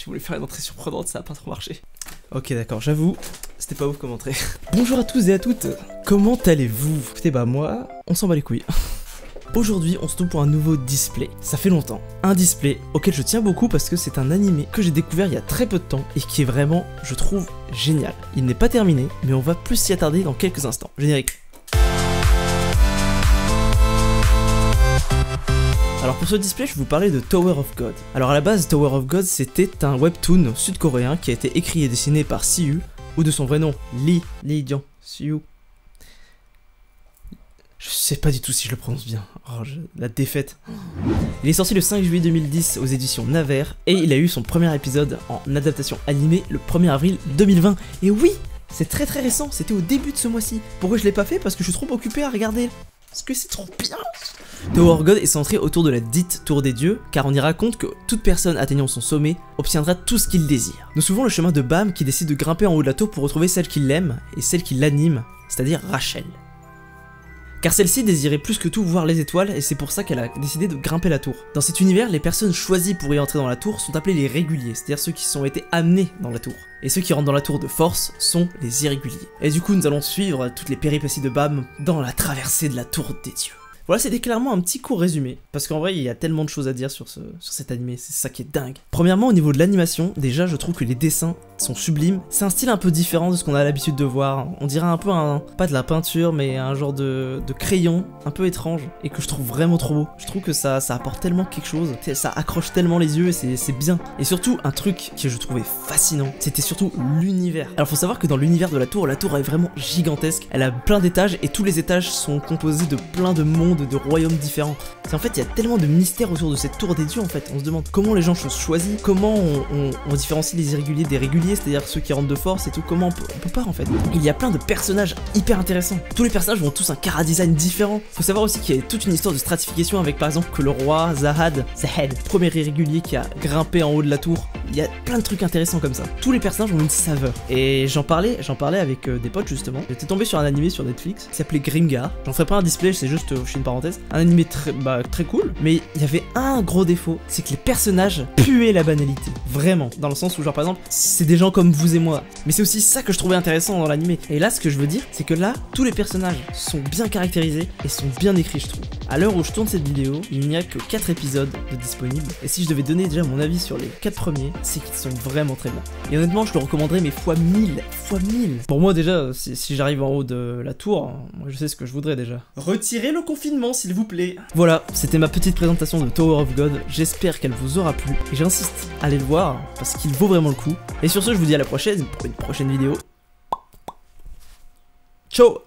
J'ai voulu faire une entrée surprenante, ça a pas trop marché. Ok d'accord, j'avoue, c'était pas ouf comme entrée. Bonjour à tous et à toutes, comment allez-vous? Écoutez bah moi, on s'en bat les couilles. Aujourd'hui, on se trouve pour un nouveau display. Ça fait longtemps. Un display auquel je tiens beaucoup parce que c'est un animé que j'ai découvert il y a très peu de temps et qui est vraiment, je trouve, génial. Il n'est pas terminé, mais on va plus s'y attarder dans quelques instants. Générique. Alors pour ce display, je vais vous parler de Tower of God. Alors à la base, Tower of God, c'était un webtoon sud-coréen qui a été écrit et dessiné par Siyu, ou de son vrai nom, Lee Jong-Siyu. Je sais pas du tout si je le prononce bien. Oh, la défaite. Il est sorti le 5 juillet 2010 aux éditions Naver et il a eu son premier épisode en adaptation animée le 1er avril 2020. Et oui, c'est très récent, c'était au début de ce mois-ci. Pourquoi je l'ai pas fait? Parce que je suis trop occupé à regarder. Parce que c'est trop bien. Tower of God est centré autour de la dite Tour des Dieux, car on y raconte que toute personne atteignant son sommet obtiendra tout ce qu'il désire. Nous suivons le chemin de Bam qui décide de grimper en haut de la tour pour retrouver celle qui l'aime et celle qui l'anime, c'est-à-dire Rachel. Car celle-ci désirait plus que tout voir les étoiles et c'est pour ça qu'elle a décidé de grimper la tour. Dans cet univers, les personnes choisies pour y entrer dans la tour sont appelées les réguliers, c'est-à-dire ceux qui ont été amenés dans la tour. Et ceux qui rentrent dans la tour de force sont les irréguliers. Et du coup, nous allons suivre toutes les péripéties de Bam dans la traversée de la tour des dieux. Voilà, c'était clairement un petit court résumé, parce qu'en vrai, il y a tellement de choses à dire sur cet animé, c'est ça qui est dingue. Premièrement, au niveau de l'animation, déjà, je trouve que les dessins sont sublimes. C'est un style un peu différent de ce qu'on a l'habitude de voir. On dirait un peu pas de la peinture, mais un genre de crayon, un peu étrange, et que je trouve vraiment trop beau. Je trouve que ça apporte tellement quelque chose, ça accroche tellement les yeux, et c'est bien. Et surtout, un truc que je trouvais fascinant, c'était surtout l'univers. Alors, faut savoir que dans l'univers de la tour est vraiment gigantesque. Elle a plein d'étages, et tous les étages sont composés de plein de mondes, de royaumes différents. En fait, il y a tellement de mystères autour de cette tour des dieux en fait. On se demande comment les gens sont choisis, comment on différencie les irréguliers des réguliers, c'est-à-dire ceux qui rentrent de force et tout, comment on peut pas en fait. Il y a plein de personnages hyper intéressants. Tous les personnages ont tous un chara-design différent. Faut savoir aussi qu'il y a toute une histoire de stratification avec par exemple que le roi Zahad, premier irrégulier qui a grimpé en haut de la tour. Il y a plein de trucs intéressants comme ça. Tous les personnages ont une saveur. Et j'en parlais avec des potes justement. J'étais tombé sur un animé sur Netflix qui s'appelait Grimgar. J'en ferai pas un display, c'est juste, je suis une parenthèse. Un animé très cool, mais il y avait un gros défaut, c'est que les personnages puaient la banalité. Vraiment. Dans le sens où genre par exemple, c'est des gens comme vous et moi. Mais c'est aussi ça que je trouvais intéressant dans l'animé. Et là, ce que je veux dire, c'est que là, tous les personnages sont bien caractérisés et sont bien écrits, je trouve. À l'heure où je tourne cette vidéo, il n'y a que 4 épisodes de disponibles. Et si je devais donner déjà mon avis sur les 4 premiers, c'est qu'ils sont vraiment très bien. Et honnêtement, je le recommanderais mais fois 1000. Pour moi déjà, si j'arrive en haut de la tour, moi je sais ce que je voudrais déjà. Retirez le confinement s'il vous plaît. Voilà, c'était ma petite présentation de Tower of God. J'espère qu'elle vous aura plu. Et j'insiste, allez le voir parce qu'il vaut vraiment le coup. Et sur ce, je vous dis à la prochaine pour une prochaine vidéo. Ciao.